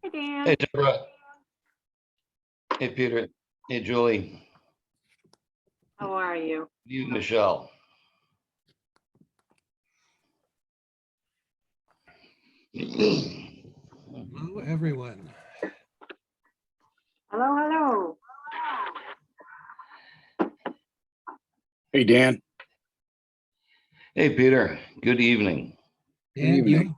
Hey, Dan. Hey, Deborah. Hey, Peter. Hey, Julie. How are you? You, Michelle. Hello, everyone. Hello, hello. Hey, Dan. Hey, Peter. Good evening. And you have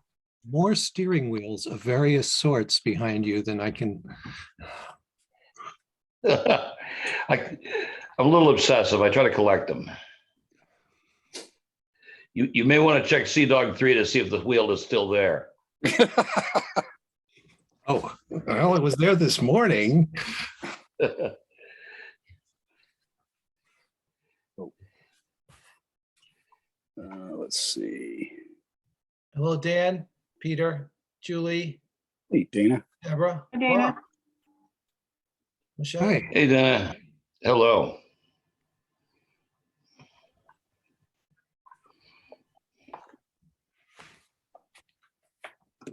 more steering wheels of various sorts behind you than I can. I'm a little obsessive. I try to collect them. You may want to check Sea Dog 3 to see if the wheel is still there. Oh, well, it was there this morning. Let's see. Hello, Dan, Peter, Julie, Hey, Dana. Deborah. Hey, Dana. Michelle. Hi. Hey, Dana. Hello.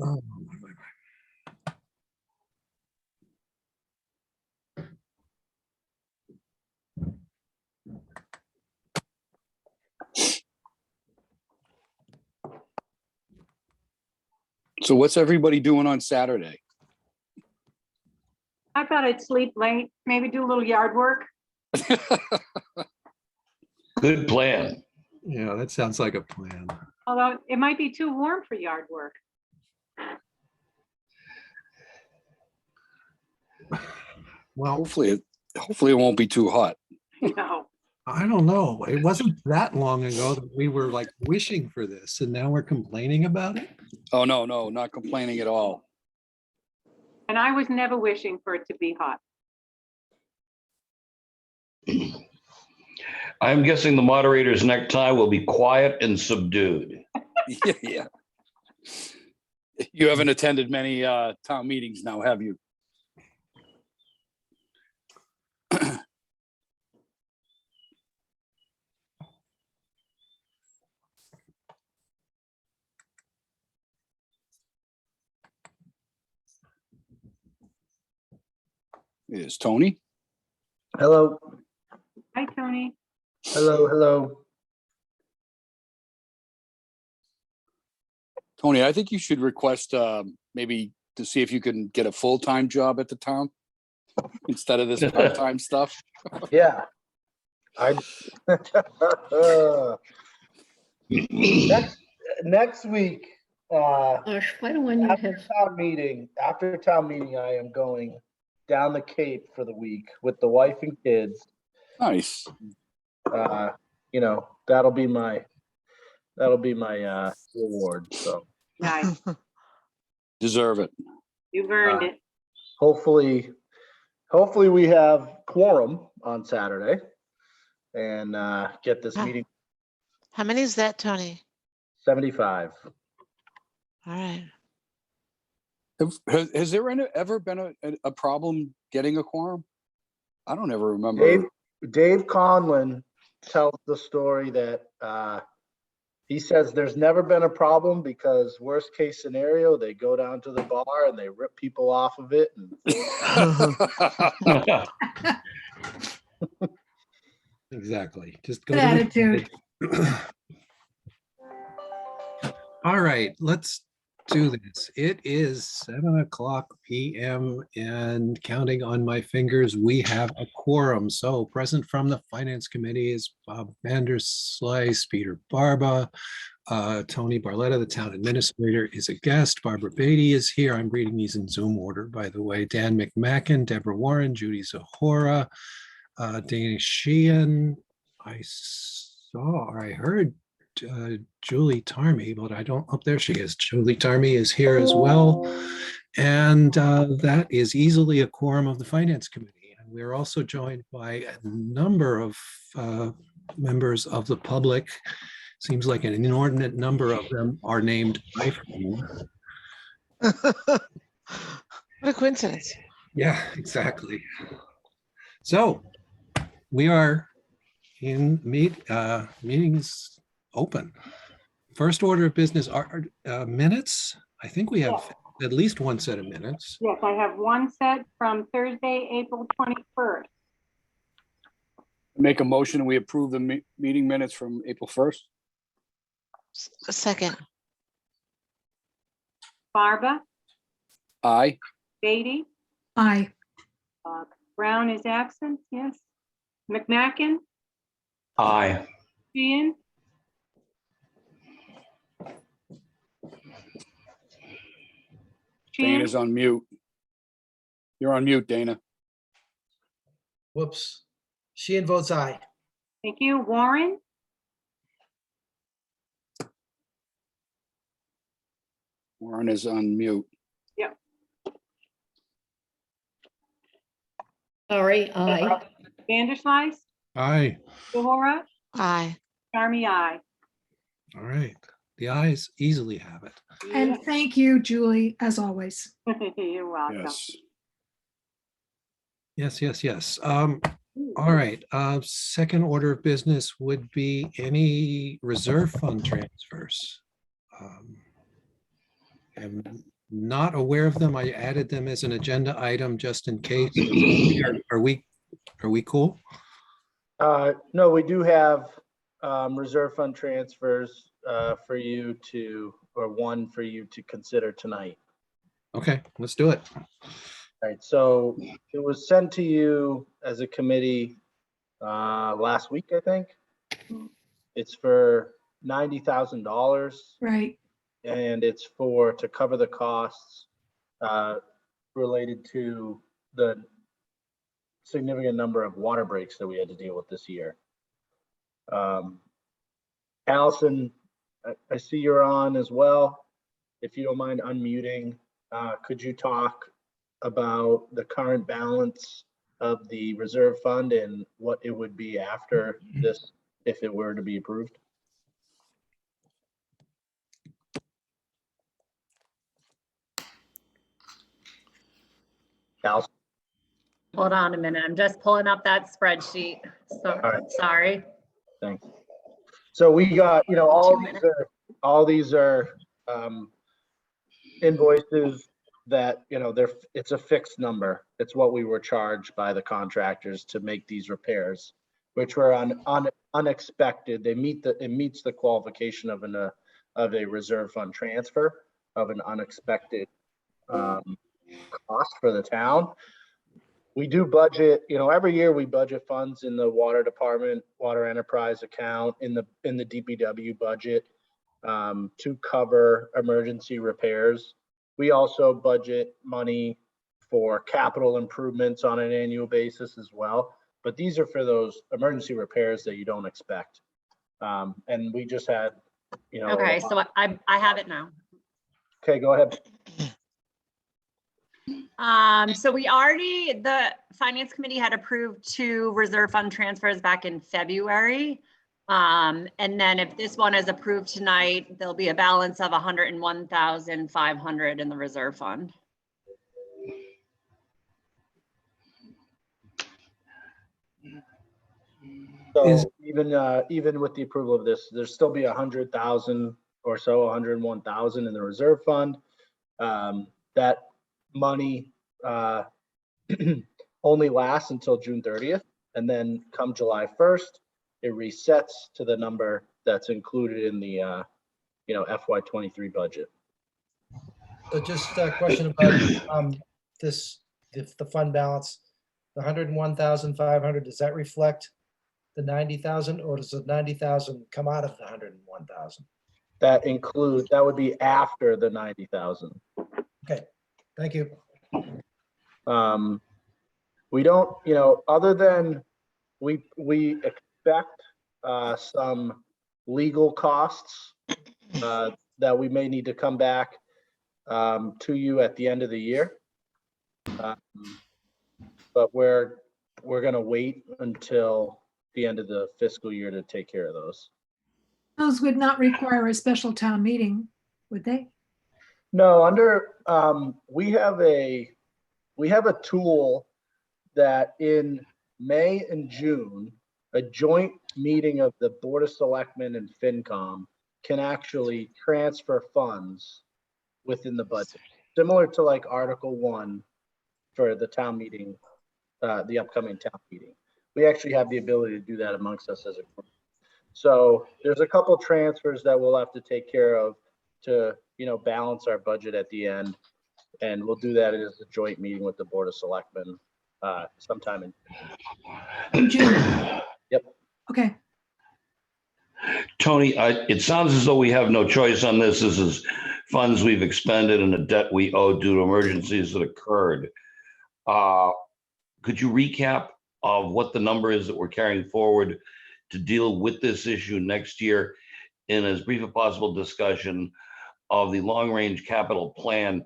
Oh, So what's everybody doing on Saturday? I thought I'd sleep late, maybe do a little yard work. Good plan. yeah, that sounds like a plan. Although it might be too warm for yard work. Well, hopefully it won't be too hot. No. I don't know. It wasn't that long ago that we were like wishing for this, and now we're complaining about it. Oh, no, not complaining at all. And I was never wishing for it to be hot. I'm guessing the moderator's necktie will be quiet and subdued. Yeah. You haven't attended many town meetings now, have you? Is Tony? Hello, Hi, Tony. hello. Tony, I think you should request maybe to see if you can get a full-time job at the town instead of this part-time stuff. Yeah. Next week, Gosh, why don't you after have, town meeting, I am going down the Cape for the week with the wife and kids. Nice. That'll be my reward. So Nice. Deserve it. You've earned it. hopefully we have quorum on Saturday and get this Huh. meeting how many is that, Tony? 75. All right. Has there ever been a problem getting a quorum? I don't ever remember. Dave Conlon tells the story that he says there's never been a problem because worst case scenario, they go down to the bar and they rip people off of it. Exactly. Just Good go to the attitude. All right, let's do this. It is 7:00 p.m. and counting on my fingers, we have a quorum. So present from the Finance Committee is Bob Vanderslice, Peter Barba, Tony Barletta, the Town Administrator, is a guest. Barbara Beatty is here. I'm reading these in Zoom order, by the way. Dan McMacken, Deborah Warren, Judy Zahora, Dana Sheehan. I heard Julie Tarmy, but I don't, there she is. Julie Tarmy is here as well. And that is easily a quorum of the Finance Committee. And we're also joined by a number of members of the public. Seems like an inordinate number of them are named iPhone. What a coincidence. Yeah, exactly. So we are in meetings open. First order of business are minutes. I think we have at least one set of minutes. Yes, I have one set from Thursday, April 21st. Make a motion, we approve the meeting minutes from April 1st. A second. Barba, Aye. Beatty, Aye. Brown is absent, yes. McMacken, Aye. Sheehan, Sheehan, Dana's on mute. You're on mute, Dana. Whoops. Sheehan votes aye. thank you. Warren, Warren is on mute. Sorry, aye. Vanderslice, Aye. Zohora, Aye. Charmy, aye. All right. The ayes easily have it. And thank you, Julie, as always. You're welcome. Yes. Yes, yes, yes. All right. Second order of business would be any reserve fund transfers. I'm not aware of them. I added them as an agenda item just in case. Are we cool? No, we do have reserve fund transfers for you to, or one for you to consider tonight. Okay, let's do it. All right, so it was sent to you as a committee last week, I think. It's for $90,000 Right. and it's to cover the costs related to the significant number of water breaks that we had to deal with this year. Allison, I see you're on as well. If you don't mind unmuting, could you talk about the current balance of the reserve fund and what it would be after this if it were to be approved? Allison? Hold on a minute. I'm just pulling up that spreadsheet. So, right. sorry. Thanks. So we got, all 2 these are invoices that, it's a fixed number. It's what we were charged by the contractors to make these repairs, which were unexpected. It meets the qualification of a reserve fund transfer of an unexpected cost for the town. We do budget, every year we budget funds in the water department, water enterprise account, in the DPW budget to cover emergency repairs. We also budget money for capital improvements on an annual basis as well. But these are for those emergency repairs that you don't expect. And we just had, Okay, so I have it now. Okay, go ahead. So the finance committee had approved 2 reserve fund transfers back in February. And then if this one is approved tonight, there'll be a balance of 101,500 in the reserve fund. So even with the approval of this, there's still be 100,000 or so, 101,000 in the reserve fund. That money only lasts until June 30th, and then come July 1st, it resets to the number that's included in the FY23 budget. So just a question about the fund balance, the 101,500, does that reflect the 90,000 or does the 90,000 come out of the 101,000? That would be after the 90,000. Okay, thank you. We don't, other than we expect some legal costs that we may need to come back to you at the end of the year. But we're going to wait until the end of the fiscal year to take care of those. Those would not require a special town meeting, would they? No, we have a tool that in May and June, a joint meeting of the Board of Selectmen and FinCom can actually transfer funds within the budget. similar to like Article 1 for the town meeting, the upcoming town meeting. We actually have the ability to do that amongst us as a group. So there's a couple transfers that we'll have to take care of to, balance our budget at the end. And we'll do that as a joint meeting with the Board of Selectmen sometime in. June. Yep. Okay, Tony, it sounds as though we have no choice on this. This is funds we've expended and a debt we owe due to emergencies that occurred. Could you recap of what the number is that we're carrying forward to deal with this issue next year in as brief a possible discussion of the long-range capital plan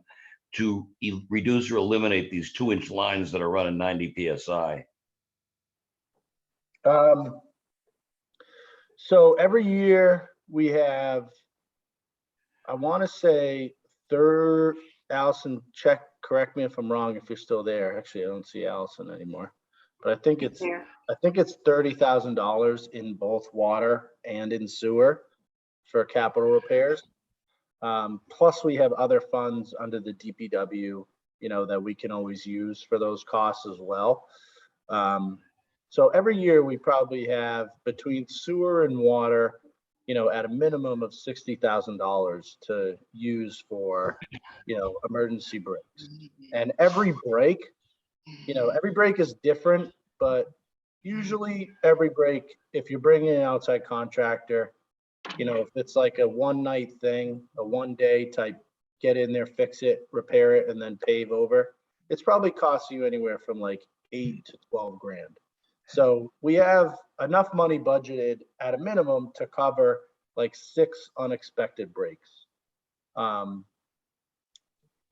to reduce or eliminate these 2-inch lines that are running 90 PSI? So every year we have, I want to say, Allison, correct me if I'm wrong if you're still there. Actually, I don't see Allison anymore, but I think it's Here. $30,000 in both water and in sewer for capital repairs. Plus we have other funds under the DPW, that we can always use for those costs as well. So every year we probably have between sewer and water, at a minimum of $60,000 to use for, emergency breaks. And every break is different, but usually every break, if you're bringing an outside contractor, if it's like a one-night thing, a one-day type, get in there, fix it, repair it, and then pave over, it's probably costing you anywhere from like 8 to 12 grand. So we have enough money budgeted at a minimum to cover like 6 unexpected breaks.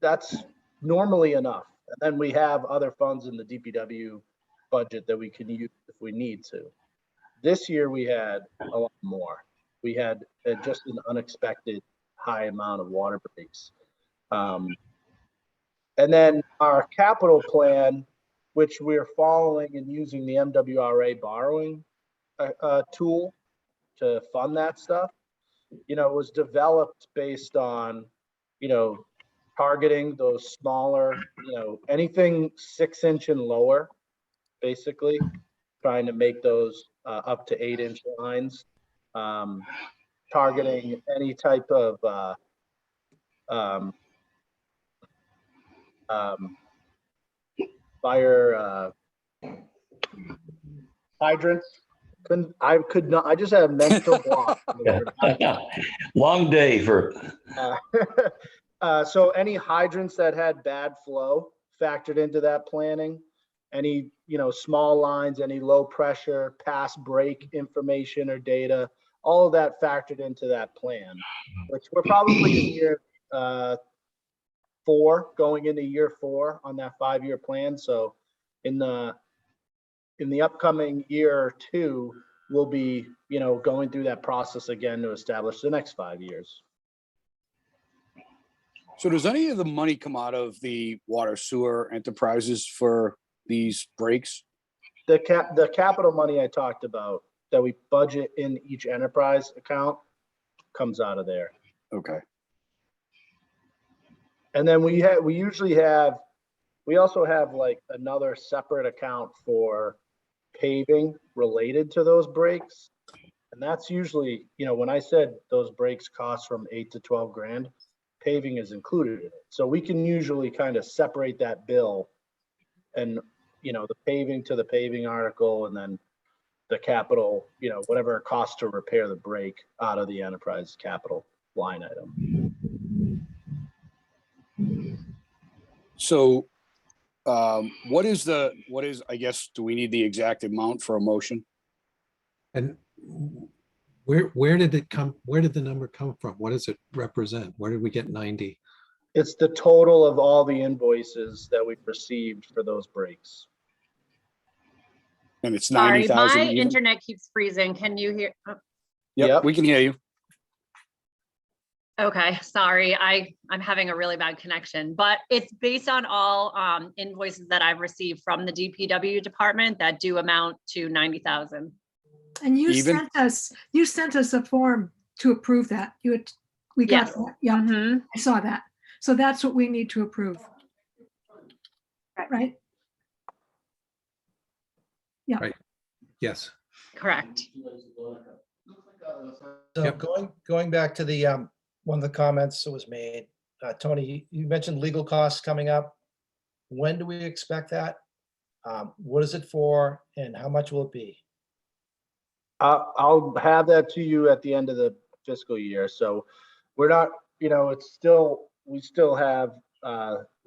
That's normally enough. And then we have other funds in the DPW budget that we can use if we need to. This year we had a lot more. We had just an unexpected high amount of water breaks. And then our capital plan, which we're following and using the MWRA borrowing tool to fund that stuff, was developed based on, targeting those smaller, anything 6-inch and lower, basically trying to make those up to 8-inch lines, targeting any type of fire hydrants. I just had a mental block. Long day for. So any hydrants that had bad flow factored into that planning, any, small lines, any low pressure, past break information or data, all of that factored into that plan, which we're probably in year 4, going into year 4 on that 5-year plan. So in the upcoming year or 2, we'll be, going through that process again to establish the next 5 years. So does any of the money come out of the water sewer enterprises for these breaks? The capital money I talked about that we budget in each enterprise account comes out of there. Okay. And then we also have like another separate account for paving related to those breaks. And that's usually, when I said those breaks cost from 8 to 12 grand, paving is included in it. So we can usually kind of separate that bill and, the paving to the paving article, and then the capital, whatever it costs to repair the break out of the enterprise capital line item. So what is, I guess, do we need the exact amount for a motion? And where did it come? Where did the number come from? What does it represent? Where did we get 90? It's the total of all the invoices that we've received for those breaks. And it's Sorry, 90,000 my even? internet keeps freezing. Can you hear? Oh, Yep, we can hear you. okay, sorry. I'm having a really bad connection, but it's based on all invoices that I've received from the DPW department that do amount to 90,000. and you Even? sent us a form to approve that. We got Yes. that. Yeah, Mhm. I saw that. So that's what we need to approve. Right. Right? Yes. Correct. So Yep. going back to the, one of the comments that was made, Tony, you mentioned legal costs coming up. When do we expect that? What is it for and how much will it be? I'll have that to you at the end of the fiscal year. So we're not, it's still, we still have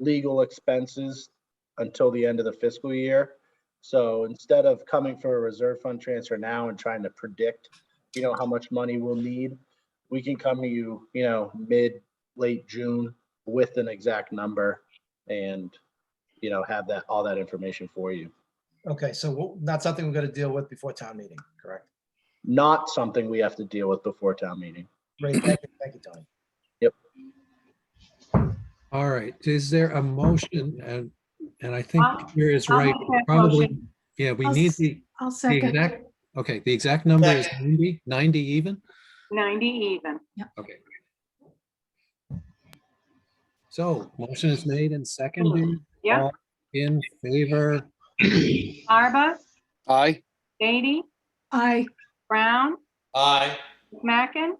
legal expenses until the end of the fiscal year. So instead of coming for a reserve fund transfer now and trying to predict, how much money we'll need, we can come to you, late June with an exact number and, have all that information for you. Okay, so not something we're gonna deal with before town meeting, correct? Not something we have to deal with before town meeting. Great, thank you, Tony. All right. Is there a motion? And I think Peter is I'll right. make that Probably, motion. yeah, we I'll need s- the I'll second. exact, okay, the exact number is 90 even? 90 even. Okay. So motion is made and seconded. Yep. All in favor? Arba, Aye. Beatty, Aye. Brown, Aye. Mackin,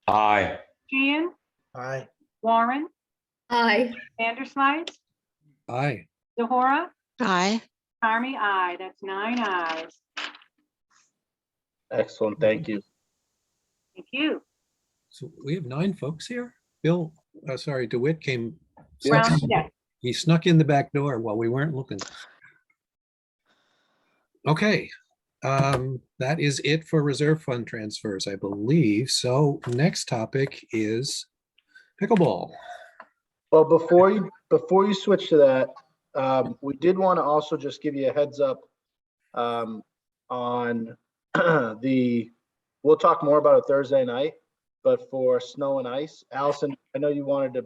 Aye. Sheehan, Aye. Warren, Aye. Vanderslice, Aye. DeHora, Aye. Carmy, aye. That's 9 ayes. Excellent. Thank you. Thank you. So we have 9 folks here. Bill, sorry, DeWitt came. Brown, yes. He snuck in the back door while we weren't looking. Okay, that is it for reserve fund transfers, I believe. So next topic is pickleball. Well, before you switch to that, we did want to also just give you a heads up on we'll talk more about it Thursday night, but for snow and ice, Allison, I know you wanted to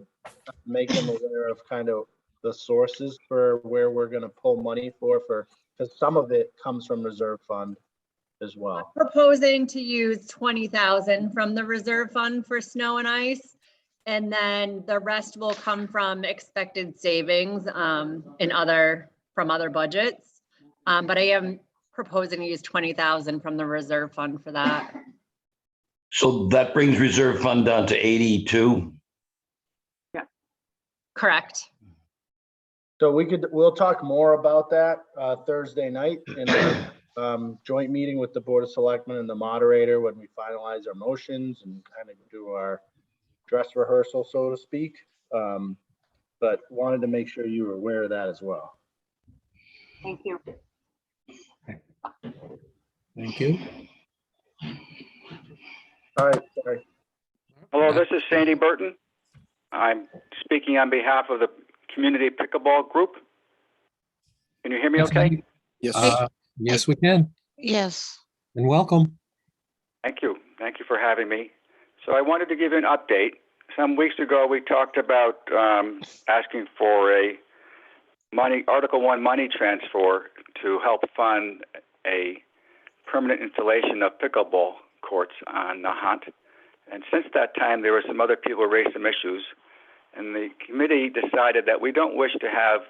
make them aware of kind of the sources for where we're going to pull money because some of it comes from reserve fund as well. Proposing to use 20,000 from the reserve fund for snow and ice. And then the rest will come from expected savings from other budgets. But I am proposing to use 20,000 from the reserve fund for that. So that brings reserve fund down to 82. Correct. So we'll talk more about that Thursday night in our joint meeting with the Board of Selectmen and the moderator when we finalize our motions and kind of do our dress rehearsal, so to speak. But wanted to make sure you were aware of that as well. Thank you. Thank you. All right, sorry. Hello, this is Sandy Burton. I'm speaking on behalf of the Community Pickleball Group. Can you hear me okay? Yes. Yes, we can. Yes. And welcome. Thank you. Thank you for having me. So I wanted to give you an update. Some weeks ago, we talked about asking for a Article 1 money transfer to help fund a permanent installation of pickleball courts on Nahant. And since that time, there were some other people who raised some issues. And the committee decided that we don't wish to have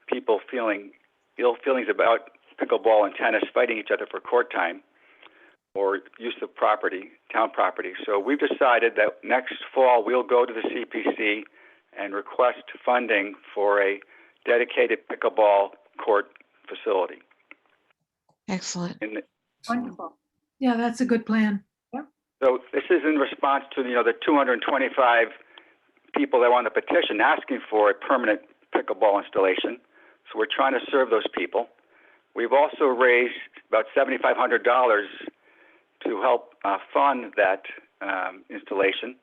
people feeling ill feelings about pickleball and tennis fighting each other for court time or use of property, town property. So we've decided that next fall we'll go to the CPC and request funding for a dedicated pickleball court facility. Excellent. Wonderful. Yeah, that's a good plan. So this is in response to the 225 people that were on the petition asking for a permanent pickleball installation. So we're trying to serve those people. We've also raised about $7,500 to help fund that installation.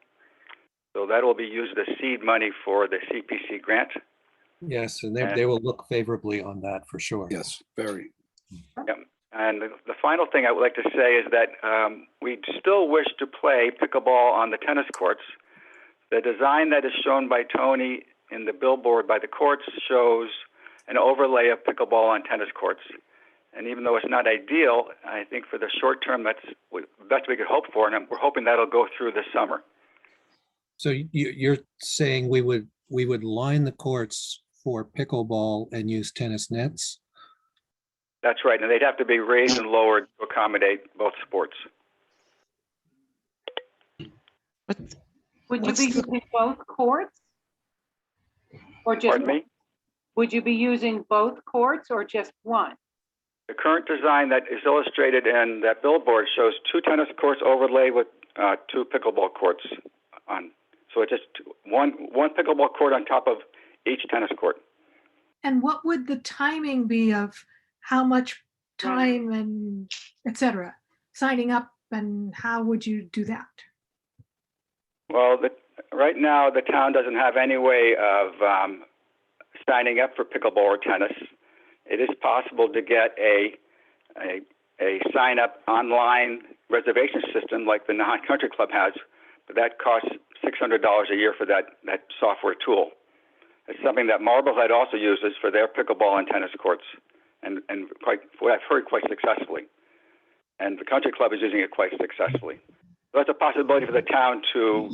So that will be used as seed money for the CPC grant. Yes, and they will look favorably on that for sure. Yes, very. Yep. And the final thing I would like to say is that we still wish to play pickleball on the tennis courts. The design that is shown by Tony in the billboard by the courts shows an overlay of pickleball on tennis courts. And even though it's not ideal, I think for the short term, that's the best we could hope for. And we're hoping that'll go through this summer. So you're saying we would line the courts for pickleball and use tennis nets? That's right, and they'd have to be raised and lowered to accommodate both sports. But Would you What's be the- using both courts? Or just, Pardon me? would you be using both courts or just one? The current design that is illustrated in that billboard shows 2 tennis courts overlaid with 2 pickleball courts on. So it's just one pickleball court on top of each tennis court. And what would the timing be of how much time and et cetera, signing up, and how would you do that? Well, right now, the town doesn't have any way of signing up for pickleball or tennis. It is possible to get a sign-up online reservation system like the Nahant Country Club has, but that costs $600 a year for that software tool. It's something that Marblehead also uses for their pickleball and tennis courts, and quite, what I've heard, quite successfully. And the Country Club is using it quite successfully. So that's a possibility for the town to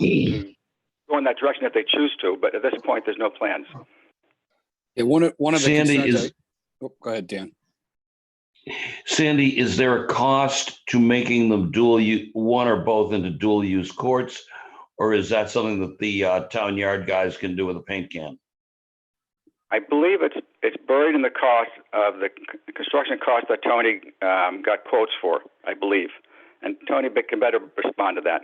go in that direction if they choose to, but at this point, there's no plans. Yeah, one of the Sandy, concerns oh, go ahead, Dan. Sandy, is there a cost to making them one or both into dual use courts? Or is that something that the town yard guys can do with a paint can? I believe it's buried in the cost of the construction cost that Tony got quotes for, I believe. And Tony can better respond to that.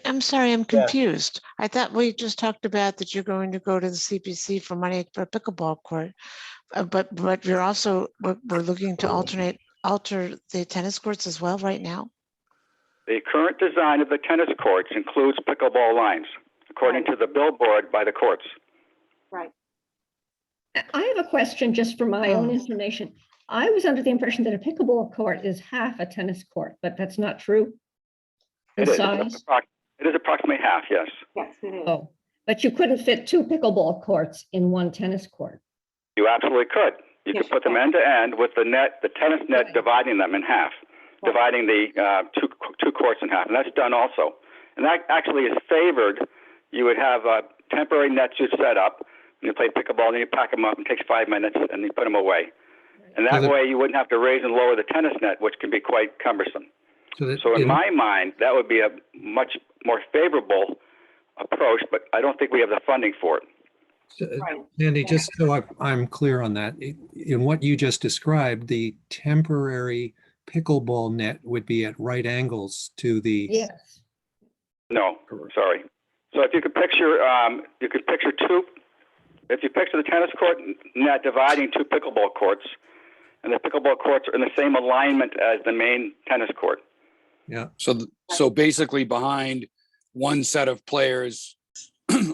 I'm sorry, I'm confused. I thought we just talked about that you're going to go to the CPC for money for a pickleball court. But you're also, we're looking to alter the tennis courts as well right now? The current design of the tennis courts includes pickleball lines, according to the billboard by the courts. Right. I have a question just for my own Oh. information. I was under the impression that a pickleball court is half a tennis court, but that's not true. In It is. size? It is approximately half, yes. Yes, it is. Oh, but you couldn't fit 2 pickleball courts in one tennis court. You absolutely could. You Yes, could put them you end to end with the tennis net Right. dividing them in half, Right. dividing the two courts in half, and that's done also. And that actually is favored. You would have temporary nets you'd set up, and you play pickleball, and then you pack them up, and it takes 5 minutes, and you put them away. And that way you wouldn't have to raise and lower the tennis net, which can be quite cumbersome. So in my mind, that would be a much more favorable approach, but I don't think we have the funding for it. Right. Andy, just so I'm clear on that, in what you just described, the temporary pickleball net would be at right angles to the. Yes. No, sorry. So if you could picture, if you picture the tennis court net dividing 2 pickleball courts, and the pickleball courts are in the same alignment as the main tennis court. Yeah. So basically behind one set of players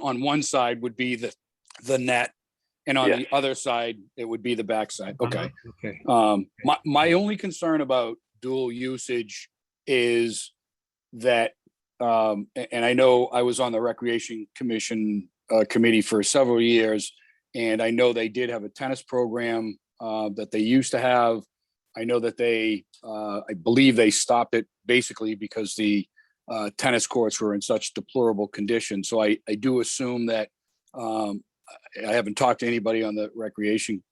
on one side would be the net, and on the other side, it would be the backside. Okay. Okay. My only concern about dual usage is that, and I know I was on the Recreation Commission committee for several years, and I know they did have a tennis program that they used to have. I know that I believe they stopped it basically because the tennis courts were in such deplorable condition. So I do assume that, I haven't talked to anybody on the Recreation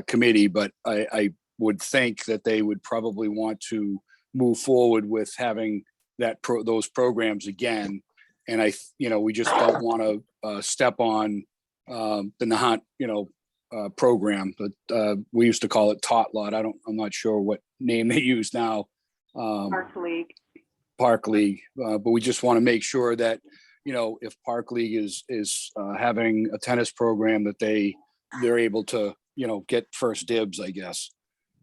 Committee, but I would think that they would probably want to move forward with having those programs again. And we just don't want to step on the Nahant, program, but we used to call it Tot Lot. I'm not sure what name they use now. Park League. Park League, but we just want to make sure that, if Park League is having a tennis program, that they're able to, get first dibs, I guess.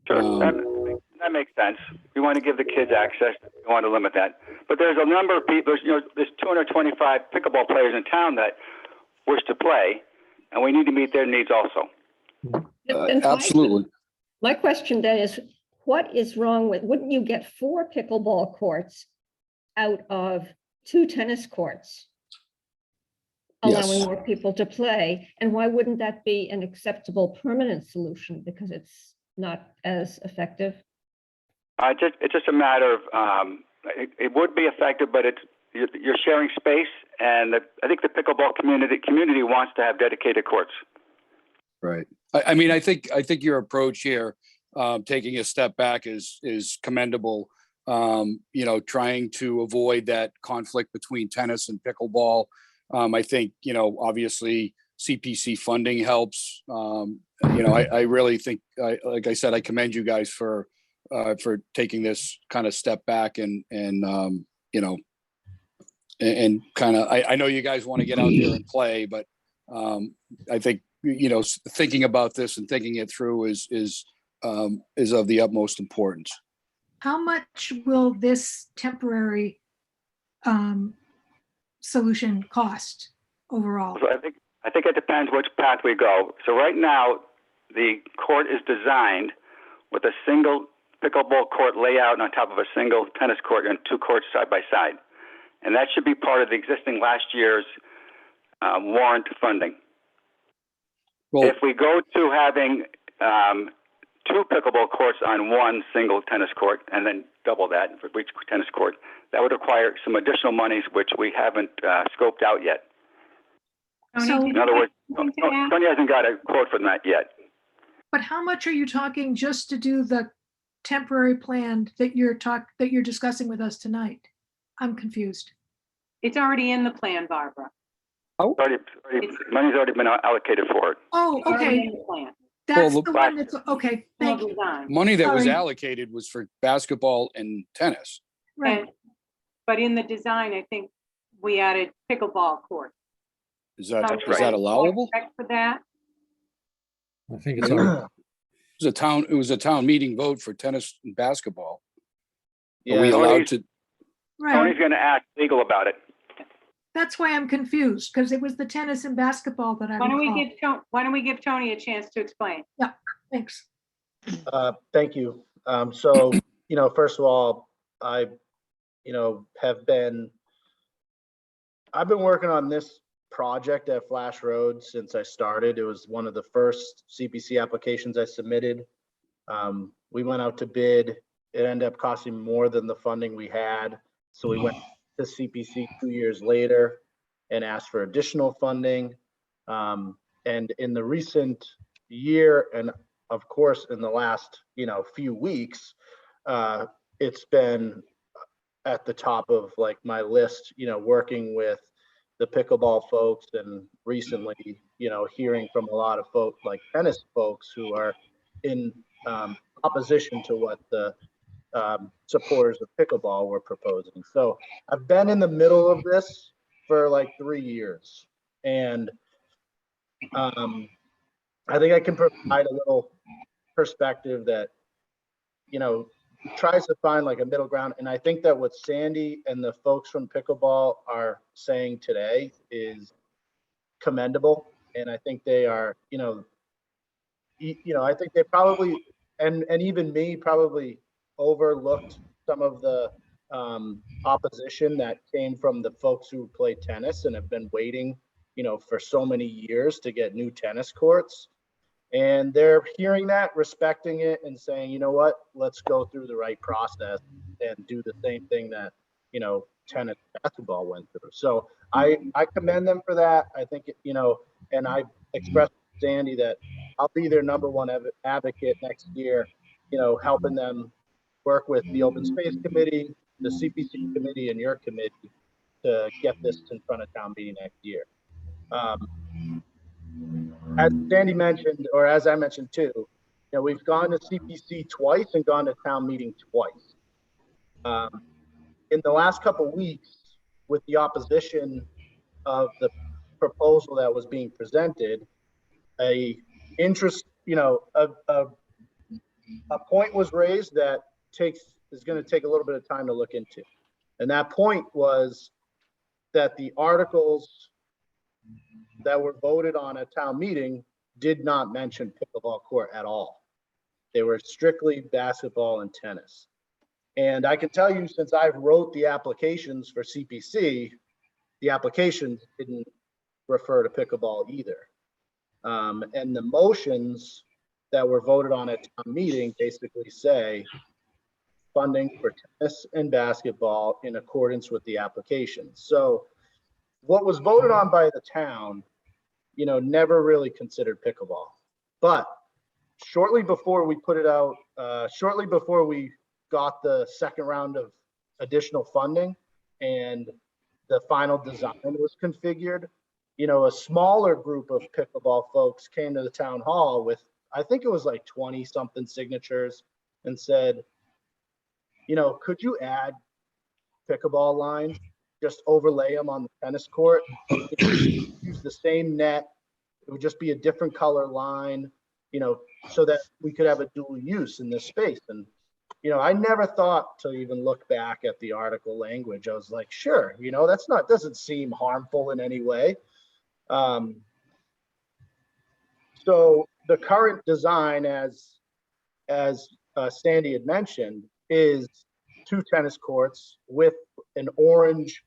Sure, that makes sense. We want to give the kids access. We want to limit that. But there's a number of people, there's 225 pickleball players in town that wish to play, and we need to meet their needs also. And Absolutely. My question then is, what is wrong with, wouldn't you get 4 pickleball courts out of 2 tennis courts? Allowing Yes. more people to play, and why wouldn't that be an acceptable permanent solution, because it's not as effective? It's just a matter of, it would be effective, but it's you're sharing space, and I think the pickleball community wants to have dedicated courts. Right. I mean, I think your approach here, taking a step back is commendable. You know, trying to avoid that conflict between tennis and pickleball. I think, you know, obviously CPC funding helps. You know, I really think, like I said, I commend you guys for taking this kind of step back and you know, and kind of, I know you guys want to get out there and play, but I think, you know, thinking about this and thinking it through is of the utmost importance. How much will this temporary solution cost overall? So I think it depends which path we go. So right now, the court is designed with a single pickleball court layout on top of a single tennis court and 2 courts side by side. And that should be part of the existing last year's warrant funding. Well, If we go to having 2 pickleball courts on 1 single tennis court and then double that for each tennis court, that would require some additional monies, which we haven't scoped out yet. So- In other words, Anything to add? Tony hasn't got a quote for that yet. But how much are you talking just to do the temporary plan that you're discussing with us tonight? I'm confused. It's already in the plan, Barbara. Money's already been allocated for it. Oh, It's already okay. in the plan. That's Well, the one that's, okay, thank Well you. designed. money that was Sorry. allocated was for basketball and tennis. Right. But in the design, I think we added pickleball court. Is that That's is right. that allowable? Check for that. I think it's already, It was a town meeting vote for tennis and basketball. Are we Yeah, allowed to? Right. Tony's going to ask legal about it. That's why I'm confused, because it was the tennis and basketball that I Why don't recall. we give Tony a chance to explain? Thanks. Thank you. So, you know, first of all, I've been working on this project at Flash Road since I started. It was one of the first CPC applications I submitted. We went out to bid. It ended up costing more than the funding we had. So we went to CPC 2 years later and asked for additional funding. And in the recent year, and of course, in the last, few weeks, it's been at the top of like my list, working with the pickleball folks and recently, hearing from a lot of folks like tennis folks who are in opposition to what the supporters of pickleball were proposing. So I've been in the middle of this for like 3 years. And I think I can provide a little perspective that, tries to find like a middle ground. And I think that what Sandy and the folks from pickleball are saying today is commendable. And I think they are, I think they probably, and even me probably overlooked some of the opposition that came from the folks who play tennis and have been waiting, for so many years to get new tennis courts. And they're hearing that, respecting it, and saying, you know what, let's go through the right process and do the same thing that, tennis basketball went through. So I commend them for that. I think, and I expressed to Sandy that I'll be their number one advocate next year, helping them work with the Open Space Committee, the CPC Committee, and your committee to get this in front of town meeting next year. As Sandy mentioned, or as I mentioned too, we've gone to CPC twice and gone to town meeting twice. In the last couple of weeks, with the opposition of the proposal that was being presented, a point was raised that is going to take a little bit of time to look into. And that point was that the articles that were voted on at town meeting did not mention pickleball court at all. They were strictly basketball and tennis. And I can tell you, since I wrote the applications for CPC, the applications didn't refer to pickleball either. And the motions that were voted on at town meeting basically say funding for tennis and basketball in accordance with the application. So what was voted on by the town, never really considered pickleball. But shortly before we put it out, shortly before we got the second round of additional funding and the final design was configured, a smaller group of pickleball folks came to the town hall with, I think it was like 20 something signatures, and said, could you add pickleball lines, just overlay them on the tennis court, use the same net, it would just be a different color line, so that we could have a dual use in this space. And I never thought to even look back at the article language. I was like, sure, doesn't seem harmful in any way. So the current design, as Sandy had mentioned, is 2 tennis courts with an orange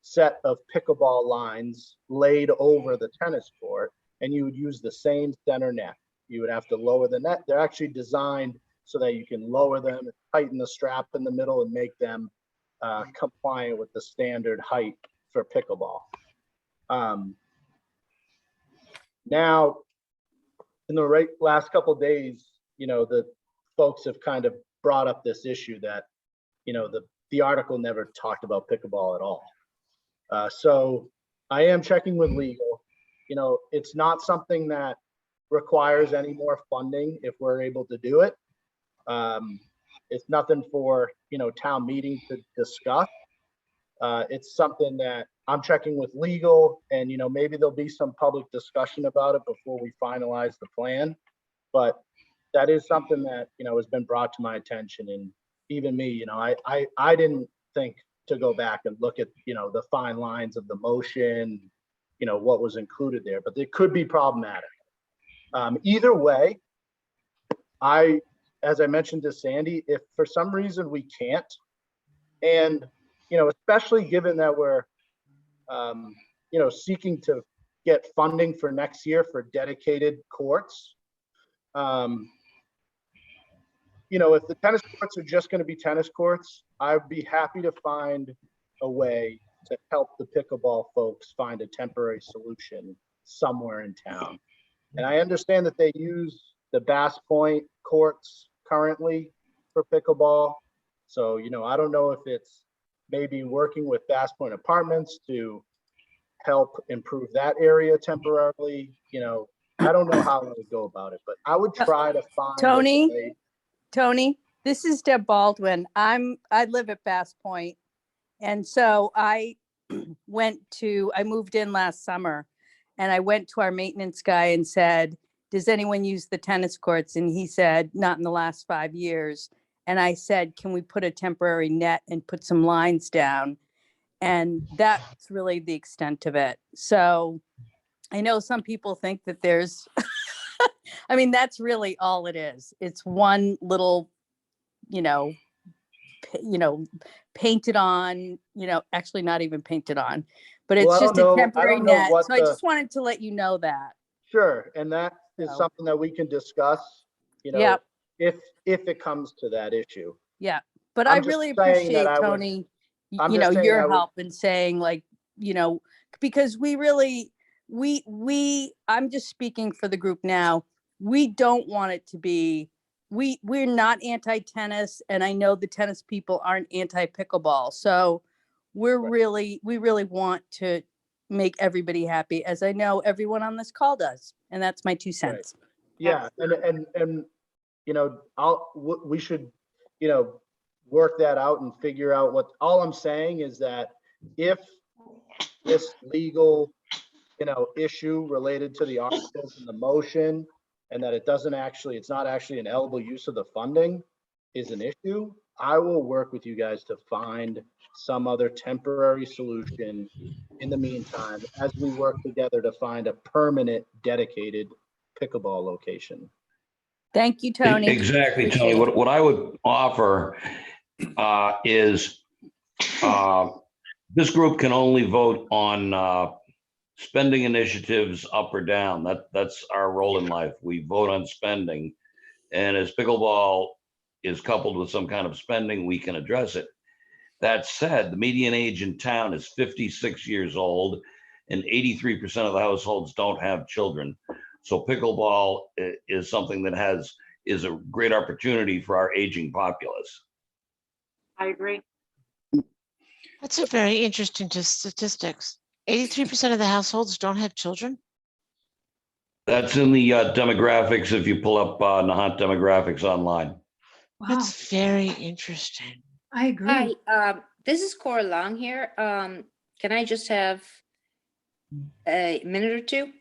set of pickleball lines laid over the tennis court, and you would use the same center net. You would have to lower the net. They're actually designed so that you can lower them, tighten the strap in the middle, and make them compliant with the standard height for pickleball. Now, in the last couple of days, the folks have kind of brought up this issue that, the article never talked about pickleball at all. So I am checking with legal. It's not something that requires any more funding if we're able to do it. It's nothing for, town meeting to discuss. It's something that I'm checking with legal, and, maybe there'll be some public discussion about it before we finalize the plan. But that is something that, has been brought to my attention. And even me, I didn't think to go back and look at, the fine lines of the motion, what was included there, but it could be problematic. Either way, as I mentioned to Sandy, if for some reason we can't, and, especially given that we're, seeking to get funding for next year for dedicated courts, if the tennis courts are just going to be tennis courts, I'd be happy to find a way to help the pickleball folks find a temporary solution somewhere in town. And I understand that they use the Bass Point courts currently for pickleball. So, I don't know if it's maybe working with Bass Point Apartments to help improve that area temporarily. I don't know how I would go about it, but I would try to find Tony? a way. Tony, this is Deb Baldwin. I live at Bass Point. And so I moved in last summer, and I went to our maintenance guy and said, does anyone use the tennis courts? And he said, not in the last 5 years. And I said, can we put a temporary net and put some lines down? And that's really the extent of it. So I know some people think that there's, I mean, that's really all it is. It's one little, painted on, actually not even painted on, but it's just a temporary net. So I just wanted to let you know that. Sure. And that is something that we can discuss, if it comes to that issue. Yeah. But I really appreciate, Tony, your help in saying, like, because we really, I'm just speaking for the group now. We don't want it to be, we're not anti-tennis, and I know the tennis people aren't anti-pickleball. So we really want to make everybody happy, as I know everyone on this call does. And that's my 2 cents. Right. Yeah. And we should, work that out and figure out all I'm saying is that if this legal, issue related to the articles and the motion, and that it's not actually an eligible use of the funding is an issue, I will work with you guys to find some other temporary solution in the meantime, as we work together to find a permanent dedicated pickleball location. Thank you, Tony. Exactly, Tony. What I would offer is this group can only vote on spending initiatives up or down. That's our role in life. We vote on spending. And as pickleball is coupled with some kind of spending, we can address it. That said, the median age in town is 56 years old and 83% of the households don't have children. So pickleball is something that is a great opportunity for our aging populace. I agree. That's a very interesting statistics. 83% of the households don't have children. That's in the demographics, if you pull up Nahant demographics online. Wow, That's very interesting. I agree. Hi, this is Cora Long here. Can I just have a minute or two?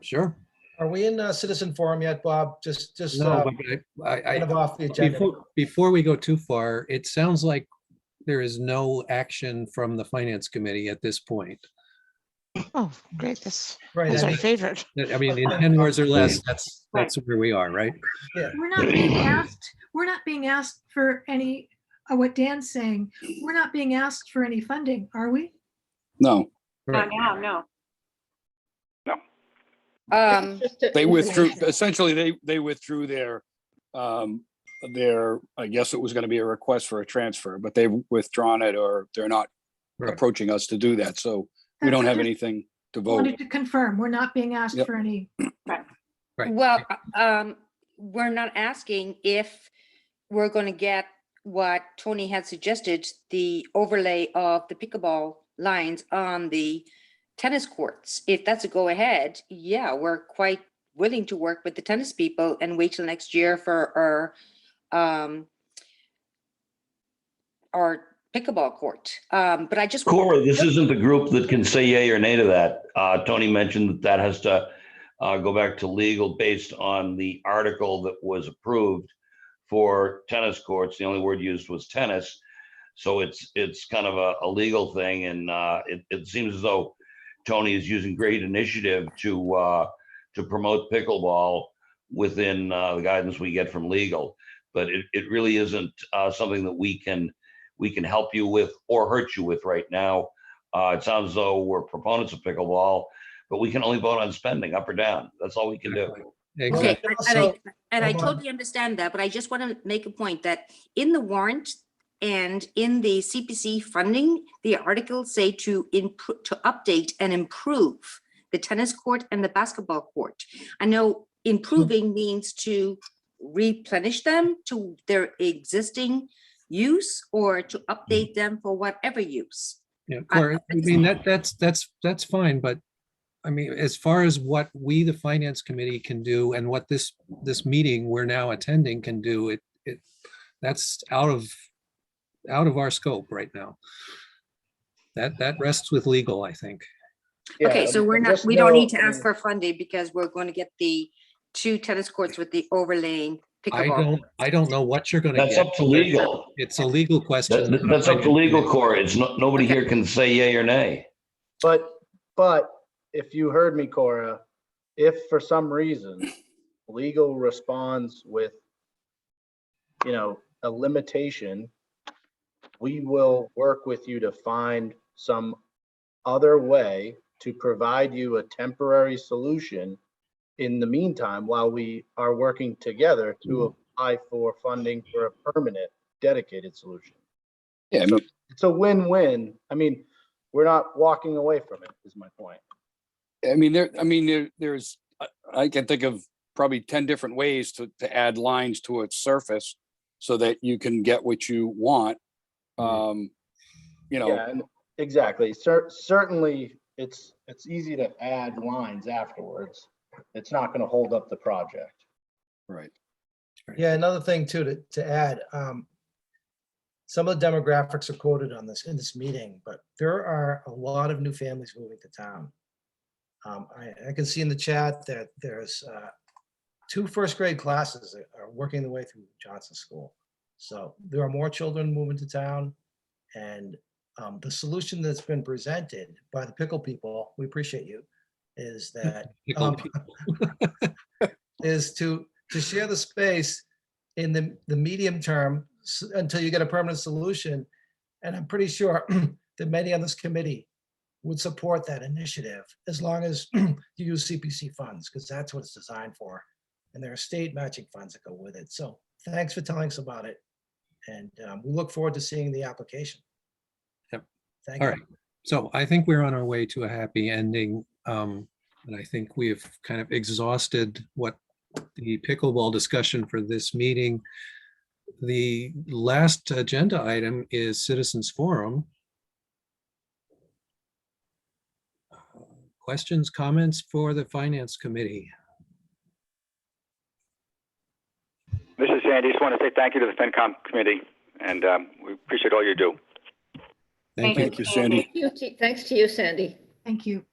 Sure. Are we in citizen forum yet, Bob? Just No, kind but of off the agenda. before we go too far, it sounds like there is no action from the finance committee at this point. Oh, great. That's Right, our I mean, favorite. I mean, in 10 words or less, that's where we are, right? yeah, We're not being asked for any, what Dan's saying, we're not being asked for any funding, are we? No, Not now, no. they withdrew, essentially, they withdrew their, I guess it was going to be a request for a transfer, but they've withdrawn it, or they're not Right. approaching us to do that. So we don't have anything to vote. Wanted to confirm, we're not being asked Yep. for any, Right. Well, we're not asking if we're going to get what Tony had suggested, the overlay of the pickleball lines on the tennis courts. If that's a go ahead, yeah, we're quite willing to work with the tennis people and wait till next year for our pickleball court. But I just. Cora, this isn't the group that can say yay or nay to that. Tony mentioned that has to go back to legal based on the article that was approved for tennis courts. The only word used was tennis. So it's kind of a legal thing. And it seems as though Tony is using great initiative to promote pickleball within the guidance we get from legal. But it really isn't something that we can help you with or hurt you with right now. It sounds as though we're proponents of pickleball, but we can only vote on spending up or down. That's all we can do. Exactly. Okay, I totally understand that, but I just want to make a point that in the warrant and in the CPC funding, the articles say to update and improve the tennis court and the basketball court. I know improving means to replenish them to their existing use or to update them for whatever use. Yeah, Cora, I mean, that's fine, but I mean, as far as what we, the finance committee, can do and what this meeting we're now attending can do, that's out of our scope right now. That rests with legal, I think. Okay, so we don't need to ask for funding because we're going to get the 2 tennis courts with the overlaying pickleball. I don't know what you're gonna get. That's up to legal. It's a legal question. That's up to legal, Cora. It's nobody here can say yay or nay. But if you heard me, Cora, if for some reason legal responds with, a limitation, we will work with you to find some other way to provide you a temporary solution in the meantime, while we are working together to apply for funding for a permanent dedicated solution. Yeah, So it's a win-win. I mean, we're not walking away from it, is my point. there's, I can think of probably 10 different ways to add lines to its surface so that you can get what you want. Yeah, and exactly. Certainly, it's easy to add lines afterwards. It's not going to hold up the project. Right. Yeah, another thing too to add, some of the demographics are quoted in this meeting, but there are a lot of new families moving to town. I can see in the chat that there's 2 first-grade classes that are working their way through Johnson School. So there are more children moving to town, and the solution that's been presented by the pickle people, we appreciate you, is that is to share the space in the medium term until you get a permanent solution. And I'm pretty sure that many on this committee would support that initiative as long as you use CPC funds, because that's what it's designed for. and there are state matching funds that go with it. So thanks for telling us about it. And we look forward to seeing the application. Yep. Thank All you. right. So I think we're on our way to a happy ending. And I think we've kind of exhausted what the pickleball discussion for this meeting. The last agenda item is Citizens Forum. Questions, comments for the Finance Committee? This is Sandy. Just want to say thank you to the FinCom committee, and we appreciate all you do. Thank you. Thank you, Sandy. Thanks to you, Sandy. Thank you.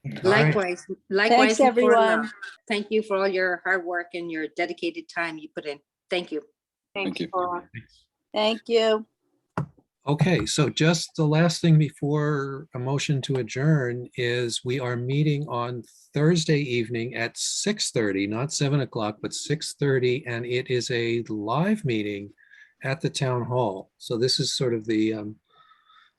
All right. Likewise, Thanks, Nicola, everyone. thank you for all your hard work and your dedicated time you put in. Thank you. Thanks, you. Paula. Thank you. Okay, so just the last thing before a motion to adjourn is we are meeting on Thursday evening at 6:30, not 7 o'clock, but 6:30, and it is a live meeting at the town hall. So this is sort of the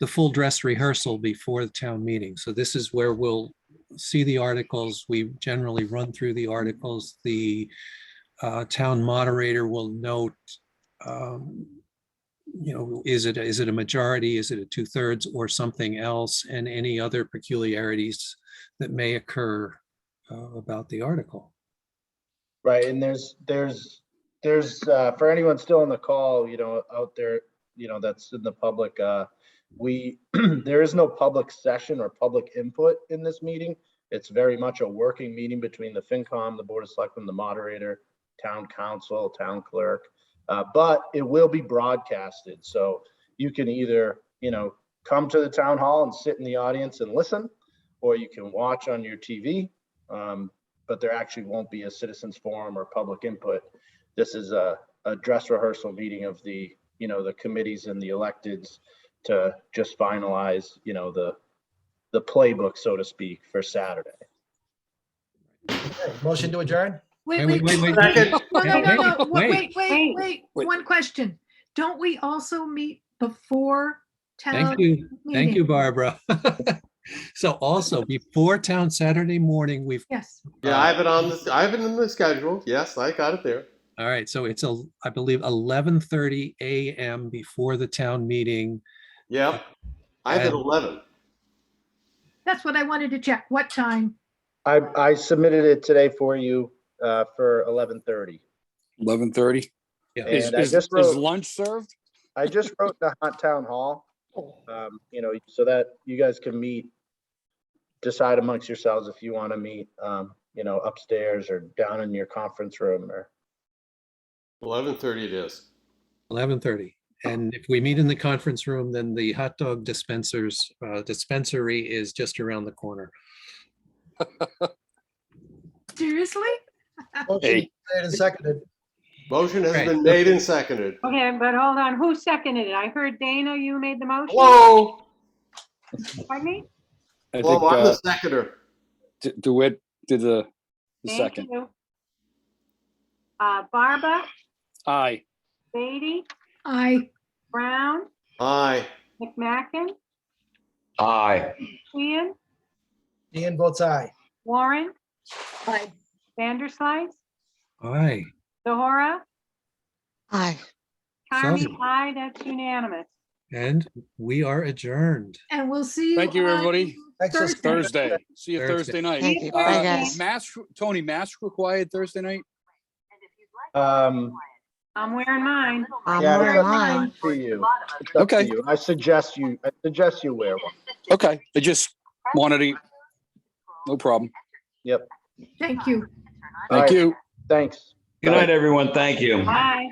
full dress rehearsal before the town meeting. So this is where we'll see the articles. We generally run through the articles. The town moderator will note, is it a majority? Is it a 2/3 or something else? And any other peculiarities that may occur about the article. Right, and there's for anyone still on the call, out there, that's in the public, there is no public session or public input in this meeting. It's very much a working meeting between the FinCom, the Board of Selectmen, the moderator, town council, town clerk, but it will be broadcasted. So you can either, come to the town hall and sit in the audience and listen, or you can watch on your TV. But there actually won't be a citizens forum or public input. This is a dress rehearsal meeting of the committees and the electeds to just finalize, the playbook, so to speak, for Saturday. Okay, motion to adjourn? Wait. Wait. No. Wait. Wait. One question. Don't we also meet before town Thank you. Thank you, meeting? Barbara. So also before town Saturday morning, we've, Yes. Yeah, I have it in the schedule. Yes, I got it there. all right, so it's I believe 11:30 a.m. before the town meeting. Yep. I have it And- 11. That's what I wanted to check. What time? I submitted it today for you for 11:30. 11:30. Yeah. And I Is just wrote, lunch served? I just wrote Nahant Town Hall, so that you guys can meet, decide amongst yourselves if you want to meet, upstairs or down in your conference room or. 11:30 it is. 11:30. And if we meet in the conference room, then the hot dog dispensary is just around the corner. Seriously? Motion made and seconded. Motion has Right. been made and seconded. Okay, but hold on, who seconded it? I heard Dana, you made the motion. Whoa, Pardon me? I whoa, think I'm the seconder. DeWitt did the Thank second. you. Barbara, Aye. Beatty, Aye. Brown, Aye. McMacken, Aye. Ian, Ian votes aye. Warren, Aye. Vanderslice, Aye. Zohora, Aye. Carmy, So- aye, that's unanimous. And we are adjourned. And we'll see you. Thank you, on everybody. Thanks for- Thursday. See you Thursday. Thursday night. Thank you. Bye, guys. Tony, mask required Thursday night? Um, I'm wearing mine. I'm yeah, wearing it's up mine. to you. It's up Okay. to you. I suggest you wear one. Okay, I just wanted to, no problem. Yep. Thank you. All Thank right. you. Thanks. Good night, everyone. Thank you. Bye.